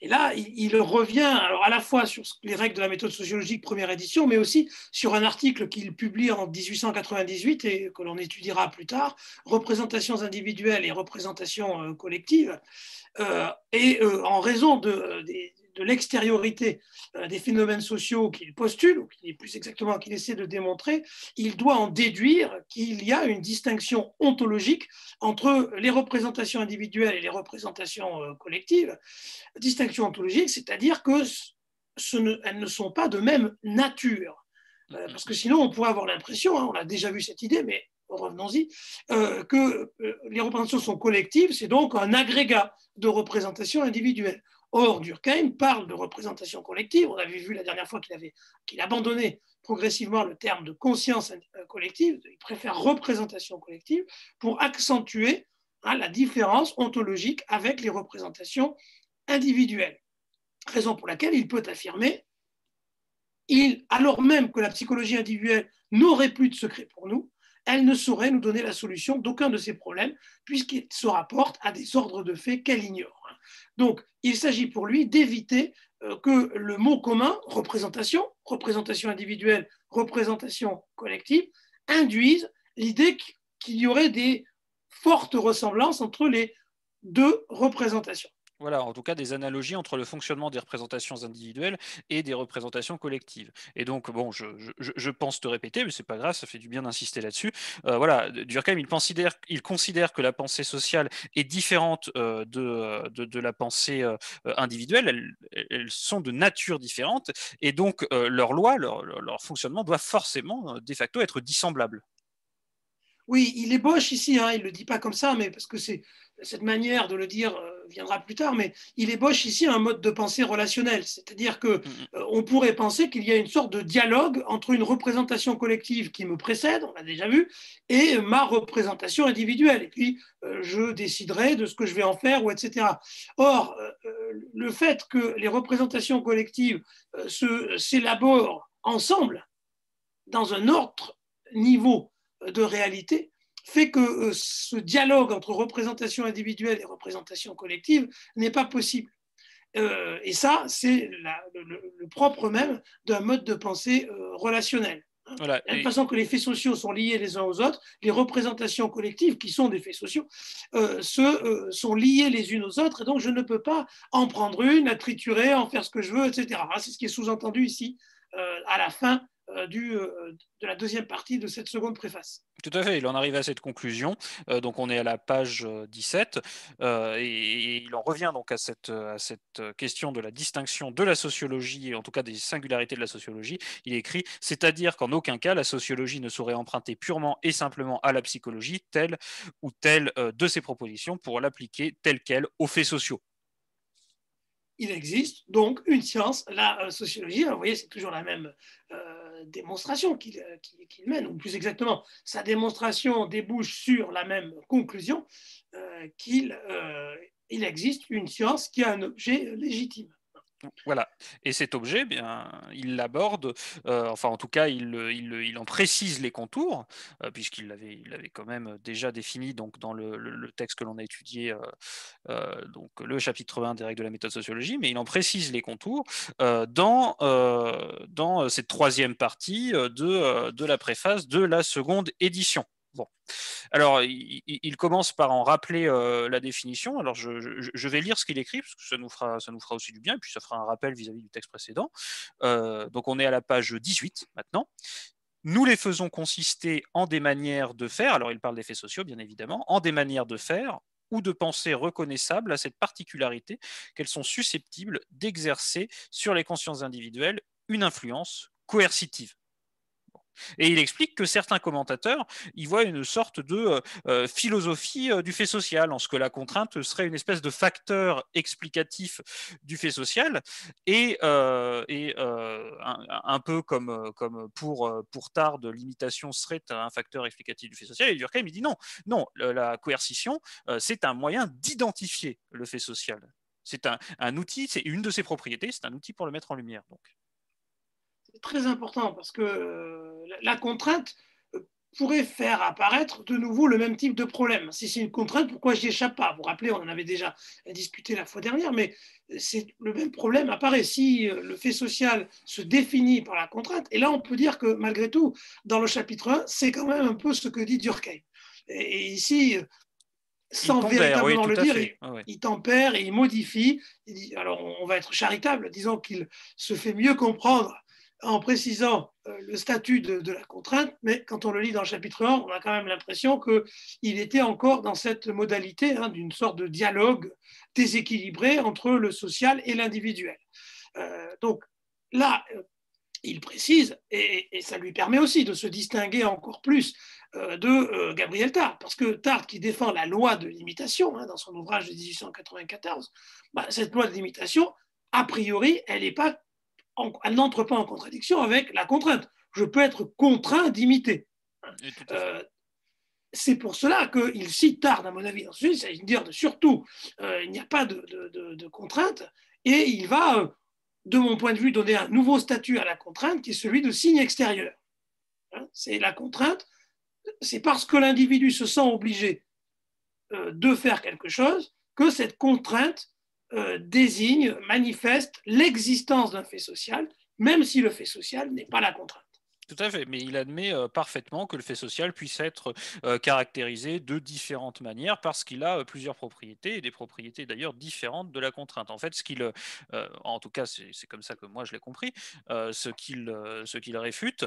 Et là, il revient alors à la fois sur les règles de la méthode sociologique première édition, mais aussi sur un article qu'il publie en 1898 et que l'on étudiera plus tard, Représentations individuelles et représentations collectives. Et en raison de l'extériorité des phénomènes sociaux qu'il postule, ou plus exactement qu'il essaie de démontrer, il doit en déduire qu'il y a une distinction ontologique entre les représentations individuelles et les représentations collectives. Distinction ontologique, c'est-à-dire qu'elles ne sont pas de même nature. Parce que sinon, on pourrait avoir l'impression, on a déjà vu cette idée, mais revenons-y, que les représentations sont collectives, c'est donc un agrégat de représentations individuelles. Or, Durkheim parle de représentation collective. On avait vu la dernière fois qu'il abandonnait progressivement le terme de conscience collective. Il préfère représentation collective pour accentuer la différence ontologique avec les représentations individuelles. Raison pour laquelle il peut affirmer, alors même que la psychologie individuelle n'aurait plus de secret pour nous, elle ne saurait nous donner la solution d'aucun de ces problèmes, puisqu'il se rapporte à des ordres de faits qu'elle ignore. Donc, il s'agit pour lui d'éviter que le mot commun, représentation individuelle, représentation collective, induise l'idée qu'il y aurait des fortes ressemblances entre les deux représentations. Voilà, en tout cas des analogies entre le fonctionnement des représentations individuelles et des représentations collectives. Et donc, bon, je pense te répéter, mais c'est pas grave, ça fait du bien d'insister là-dessus. Voilà, Durkheim, il considère que la pensée sociale est différente de la pensée individuelle. Elles sont de nature différente, et donc leur loi, leur fonctionnement doit forcément, de facto, être dissemblable. Oui, il ébauche ici, il ne le dit pas comme ça, mais parce que cette manière de le dire viendra plus tard, mais il ébauche ici un mode de pensée relationnel. C'est-à-dire qu'on pourrait penser qu'il y a une sorte de dialogue entre une représentation collective qui me précède, on l'a déjà vu, et ma représentation individuelle. Et puis, je déciderai de ce que je vais en faire, ou etc. Or, le fait que les représentations collectives s'élaborent ensemble, dans un autre niveau de réalité, fait que ce dialogue entre représentation individuelle et représentation collective n'est pas possible. Et ça, c'est le propre même d'un mode de pensée relationnel. Voilà. De la même façon que les faits sociaux sont liés les uns aux autres, les représentations collectives, qui sont des faits sociaux, sont liées les unes aux autres, et donc je ne peux pas en prendre une, la triturer, en faire ce que je veux, etc. C'est ce qui est sous-entendu ici, à la fin de la deuxième partie de cette seconde préface. Tout à fait, il en arrive à cette conclusion. Donc on est à la page 17 et il en revient donc à cette question de la distinction de la sociologie, et en tout cas des singularités de la sociologie. Il écrit, c'est-à-dire qu'en aucun cas la sociologie ne saurait emprunter purement et simplement à la psychologie telle ou telle de ses propositions pour l'appliquer telle qu'elle aux faits sociaux. Il existe donc une science, la sociologie. Alors, vous voyez, c'est toujours la même démonstration qu'il mène, ou plus exactement, sa démonstration débouche sur la même conclusion qu'il existe une science qui a un objet légitime. Voilà. Et cet objet, bien, il l'aborde, enfin en tout cas, il en précise les contours, puisqu'il l'avait quand même déjà défini donc, dans le texte que l'on a étudié, donc le chapitre 1 des règles de la méthode sociologie, mais il en précise les contours dans cette troisième partie de la préface de la seconde édition. Bon. Alors, il commence par en rappeler la définition. Alors, je vais lire ce qu'il écrit, parce que ça nous fera aussi du bien, et puis ça fera un rappel vis-à-vis du texte précédent. Donc, on est à la page 18 maintenant. Nous les faisons consister en des manières de faire, alors il parle des faits sociaux, bien évidemment, en des manières de faire ou de penser reconnaissables à cette particularité qu'elles sont susceptibles d'exercer sur les consciences individuelles une influence coercitive. Et il explique que certains commentateurs y voient une sorte de philosophie du fait social, en ce que la contrainte serait une espèce de facteur explicatif du fait social, et un peu comme pour Tarde, l'imitation serait un facteur explicatif du fait social. Et Durkheim, il dit non, la coercition, c'est un moyen d'identifier le fait social. C'est un outil, c'est une de ses propriétés, c'est un outil pour le mettre en lumière. Donc. C'est très important parce que la contrainte pourrait faire apparaître de nouveau le même type de problème. Si c'est une contrainte, pourquoi je n'y échappe pas? Vous vous rappelez, on en avait déjà discuté la fois dernière, mais c'est le même problème apparaît. Si le fait social se définit par la contrainte, et là on peut dire que malgré tout, dans le chapitre 1, c'est quand même un peu ce que dit Durkheim. Et ici, sans véritablement le dire, il tempère et il modifie. Il dit, alors on va être charitable, disons qu'il se fait mieux comprendre en précisant le statut de la contrainte, mais quand on le lit dans le chapitre 1, on a quand même l'impression qu'il était encore dans cette modalité d'une sorte de dialogue déséquilibré entre le social et l'individuel. Donc là, il précise, et ça lui permet aussi de se distinguer encore plus de Gabriel Tarde, parce que Tarde, qui défend la loi de l'imitation dans son ouvrage de 1894, cette loi de l'imitation, a priori, elle n'entre pas en contradiction avec la contrainte. Je peux être contraint d'imiter. C'est pour cela qu'il cite Tarde, à mon avis, dans ce sujet, c'est-à-dire surtout, il n'y a pas de contrainte, et il va, de mon point de vue, donner un nouveau statut à la contrainte, qui est celui de signe extérieur. C'est la contrainte, c'est parce que l'individu se sent obligé de faire quelque chose que cette contrainte désigne, manifeste l'existence d'un fait social, même si le fait social n'est pas la contrainte. Tout à fait, mais il admet parfaitement que le fait social puisse être caractérisé de différentes manières parce qu'il a plusieurs propriétés, et des propriétés d'ailleurs différentes de la contrainte. En fait, en tout cas, c'est comme ça que moi je l'ai compris, ce qu'il réfute,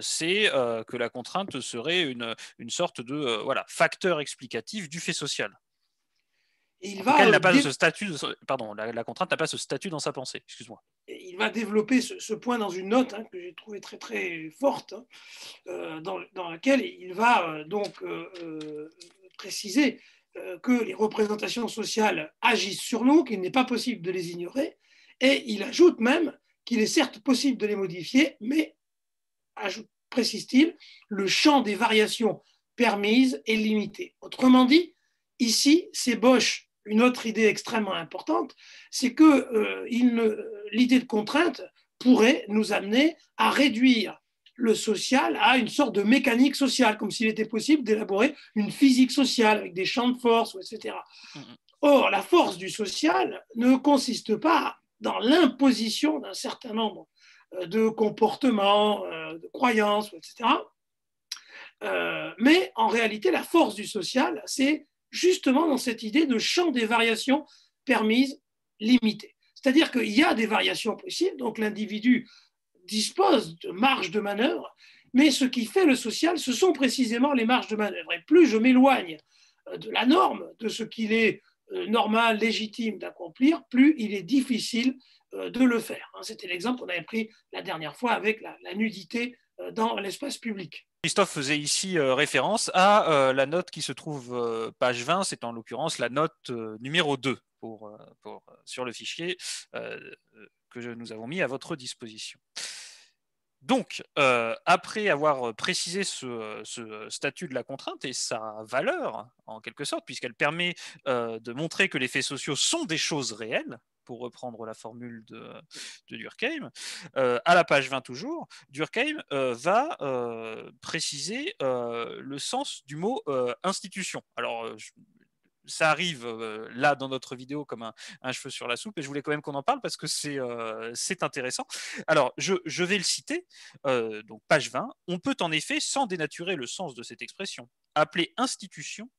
c'est que la contrainte serait une sorte de facteur explicatif du fait social. Elle n'a pas ce statut. Pardon, la contrainte n'a pas ce statut dans sa pensée. Excuse-moi. Il va développer ce point dans une note que j'ai trouvée très très forte, dans laquelle il va préciser que les représentations sociales agissent sur nous, qu'il n'est pas possible de les ignorer, et il ajoute même qu'il est certes possible de les modifier, mais, précise-t-il, le champ des variations permises est limité. Autrement dit, ici, s'ébauche une autre idée extrêmement importante, c'est que l'idée de contrainte pourrait nous amener à réduire le social à une sorte de mécanique sociale, comme s'il était possible d'élaborer une physique sociale avec des champs de force, etc. Or, la force du social ne consiste pas dans l'imposition d'un certain nombre de comportements, de croyances, etc. Mais en réalité, la force du social, c'est justement dans cette idée de champ des variations permises limitées. C'est-à-dire qu'il y a des variations possibles, donc l'individu dispose de marge de manœuvre, mais ce qui fait le social, ce sont précisément les marges de manœuvre. Et plus je m'éloigne de la norme, de ce qu'il est normal, légitime d'accomplir, plus il est difficile de le faire. C'était l'exemple qu'on avait pris la dernière fois avec la nudité dans l'espace public. Christophe faisait ici référence à la note qui se trouve page 20, c'est en l'occurrence la note numéro 2 sur le fichier que nous avons mis à votre disposition. Donc, après avoir précisé ce statut de la contrainte et sa valeur, en quelque sorte, puisqu'elle permet de montrer que les faits sociaux sont des choses réelles, pour reprendre la formule de Durkheim, à la page 20 toujours, Durkheim va préciser le sens du mot institution. Alors, ça arrive là dans notre vidéo comme un cheveu sur la soupe, et je voulais quand même qu'on en parle parce que c'est intéressant. Alors, je vais le citer, donc page 20. On peut en effet, sans dénaturer le sens de cette expression, appeler institution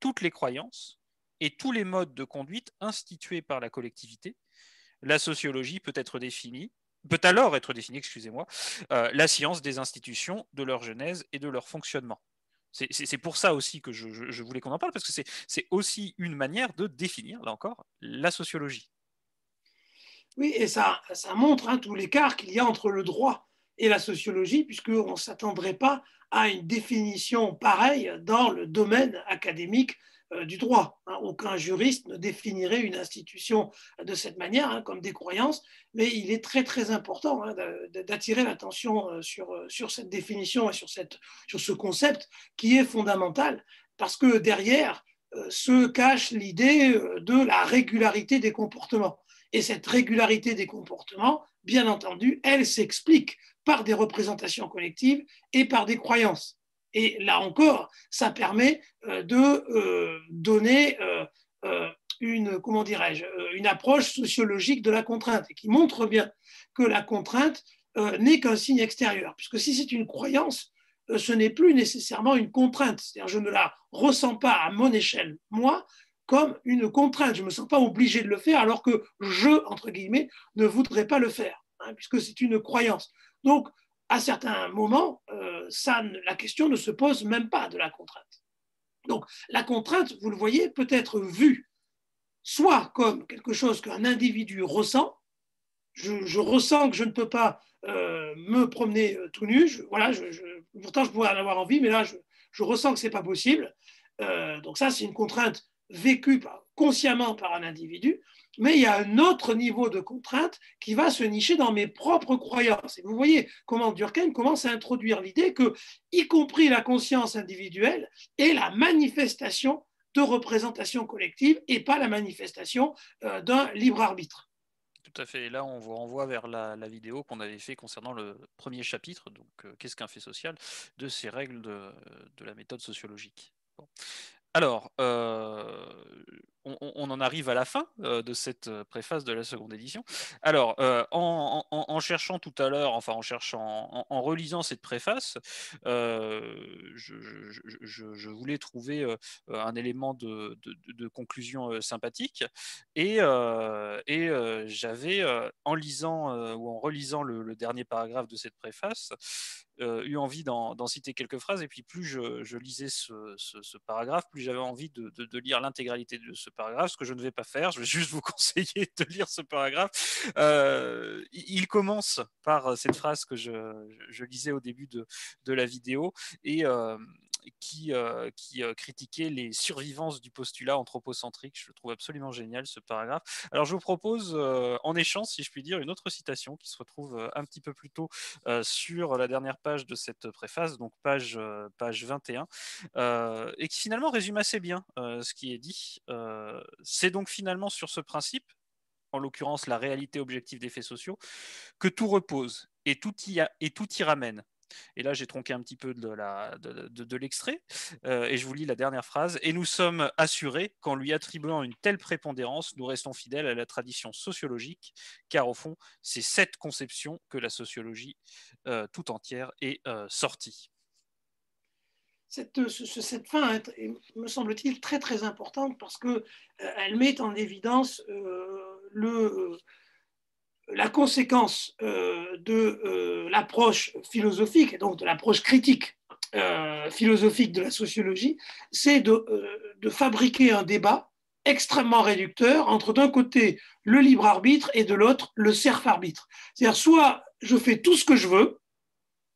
toutes les croyances et tous les modes de conduite institués par la collectivité. La sociologie peut alors être définie, la science des institutions, de leur genèse et de leur fonctionnement. C'est pour ça aussi que je voulais qu'on en parle, parce que c'est aussi une manière de définir, là encore, la sociologie. Oui, et ça montre tout l'écart qu'il y a entre le droit et la sociologie, puisqu'on ne s'attendrait pas à une définition pareille dans le domaine académique du droit. Aucun juriste ne définirait une institution de cette manière, comme des croyances, mais il est très très important d'attirer l'attention sur cette définition et sur ce concept qui est fondamental, parce que derrière se cache l'idée de la régularité des comportements. Et cette régularité des comportements, bien entendu, elle s'explique par des représentations collectives et par des croyances. Et là encore, ça permet de donner une approche sociologique de la contrainte, et qui montre bien que la contrainte n'est qu'un signe extérieur. Puisque si c'est une croyance, ce n'est plus nécessairement une contrainte. C'est-à-dire, je ne la ressens pas à mon échelle, moi, comme une contrainte. Je ne me sens pas obligé de le faire, alors que je, entre guillemets, ne voudrais pas le faire, puisque c'est une croyance. Donc, à certains moments, la question ne se pose même pas de la contrainte. Donc, la contrainte, vous le voyez, peut être vue soit comme quelque chose qu'un individu ressent. Je ressens que je ne peux pas me promener tout nu. Voilà, pourtant, je pourrais en avoir envie, mais là, je ressens que ce n'est pas possible. Donc ça, c'est une contrainte vécue consciemment par un individu, mais il y a un autre niveau de contrainte qui va se nicher dans mes propres croyances. Et vous voyez comment Durkheim commence à introduire l'idée que, y compris la conscience individuelle, est la manifestation de représentation collective et pas la manifestation d'un libre arbitre. Tout à fait. Et là, on vous renvoie vers la vidéo qu'on avait fait concernant le premier chapitre, donc qu'est-ce qu'un fait social, de ces règles de la méthode sociologique. Bon. Alors, on en arrive à la fin de cette préface de la seconde édition. Alors, en cherchant tout à l'heure, enfin en relisant cette préface, je voulais trouver un élément de conclusion sympathique, et j'avais, en lisant ou en relisant le dernier paragraphe de cette préface, eu envie d'en citer quelques phrases, et puis plus je lisais ce paragraphe, plus j'avais envie de lire l'intégralité de ce paragraphe, ce que je ne vais pas faire. Je vais juste vous conseiller de lire ce paragraphe. Il commence par cette phrase que je lisais au début de la vidéo, et qui critiquait les survivances du postulat anthropocentrique. Je le trouve absolument génial, ce paragraphe. Alors je vous propose en échange, si je puis dire, une autre citation qui se retrouve un petit peu plus tôt sur la dernière page de cette préface, donc page 21, et qui finalement résume assez bien ce qui est dit. C'est donc finalement sur ce principe, en l'occurrence la réalité objective des faits sociaux, que tout repose et tout y ramène. Et là, j'ai tronqué un petit peu de l'extrait, et je vous lis la dernière phrase. Et nous sommes assurés qu'en lui attribuant une telle prépondérance, nous restons fidèles à la tradition sociologique, car au fond, c'est cette conception que la sociologie tout entière est sortie. Cette fin est, me semble-t-il, très très importante parce qu'elle met en évidence la conséquence de l'approche philosophique, et donc de l'approche critique philosophique de la sociologie, c'est de fabriquer un débat extrêmement réducteur entre d'un côté le libre arbitre et de l'autre le serf arbitre. C'est-à-dire soit je fais tout ce que je veux,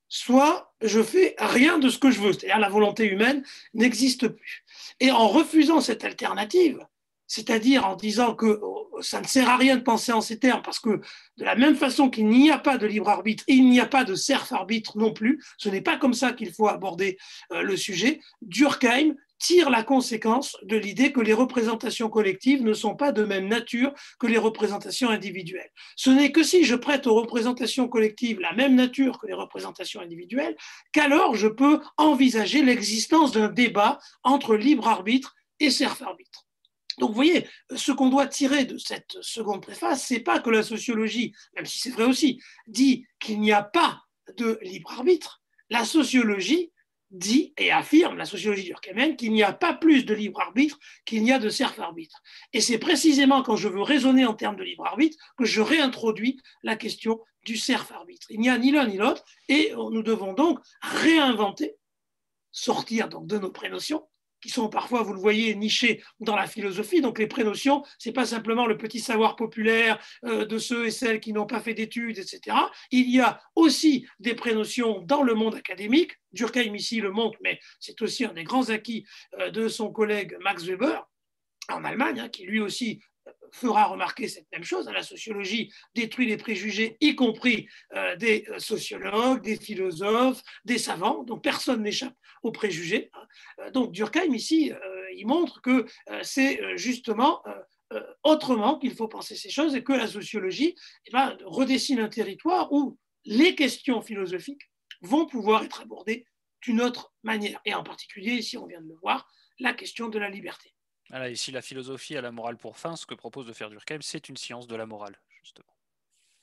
soit je fais rien de ce que je veux. C'est-à-dire la volonté humaine n'existe plus. Et en refusant cette alternative, c'est-à-dire en disant que ça ne sert à rien de penser en ces termes, parce que de la même façon qu'il n'y a pas de libre arbitre, il n'y a pas de serf arbitre non plus, ce n'est pas comme ça qu'il faut aborder le sujet, Durkheim tire la conséquence de l'idée que les représentations collectives ne sont pas de même nature que les représentations individuelles. Ce n'est que si je prête aux représentations collectives la même nature que les représentations individuelles qu'alors je peux envisager l'existence d'un débat entre libre arbitre et serf arbitre. Donc vous voyez, ce qu'on doit tirer de cette seconde préface, c'est pas que la sociologie, même si c'est vrai aussi, dit qu'il n'y a pas de libre arbitre. La sociologie dit et affirme, la sociologie durkheimienne, qu'il n'y a pas plus de libre arbitre qu'il n'y a de serf arbitre. Et c'est précisément quand je veux raisonner en termes de libre arbitre que je réintroduis la question du serf arbitre. Il n'y a ni l'un ni l'autre, et nous devons donc réinventer, sortir donc de nos prénotions, qui sont parfois, vous le voyez, nichées dans la philosophie. Donc les prénotions, ce n'est pas simplement le petit savoir populaire de ceux et celles qui n'ont pas fait d'études, etc. Il y a aussi des prénotions dans le monde académique. Durkheim ici le montre, mais c'est aussi un des grands acquis de son collègue Max Weber en Allemagne, qui lui aussi fera remarquer cette même chose. La sociologie détruit les préjugés, y compris des sociologues, des philosophes, des savants. Donc personne n'échappe aux préjugés. Donc Durkheim ici, il montre que c'est justement autrement qu'il faut penser ces choses, et que la sociologie redessine un territoire où les questions philosophiques vont pouvoir être abordées d'une autre manière. Et en particulier, ici on vient de le voir, la question de la liberté. Voilà, et si la philosophie a la morale pour fin, ce que propose de faire Durkheim, c'est une science de la morale, justement.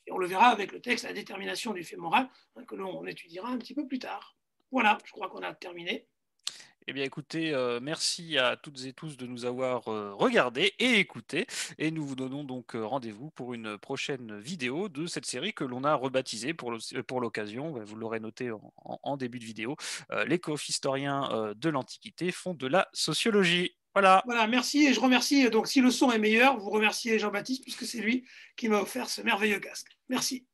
Et on le verra avec le texte La détermination du fait moral, que l'on étudiera un petit peu plus tard. Voilà, je crois qu'on a terminé. Eh bien, écoutez, merci à toutes et tous de nous avoir regardés et écoutés. Et nous vous donnons donc rendez-vous pour une prochaine vidéo de cette série que l'on a rebaptisée pour l'occasion. Vous l'aurez noté en début de vidéo. Les historiens de l'Antiquité font de la sociologie. Voilà. Voilà, merci. Et je remercie, donc si le son est meilleur, vous remerciez Jean-Baptiste, puisque c'est lui qui m'a offert ce merveilleux casque. Merci.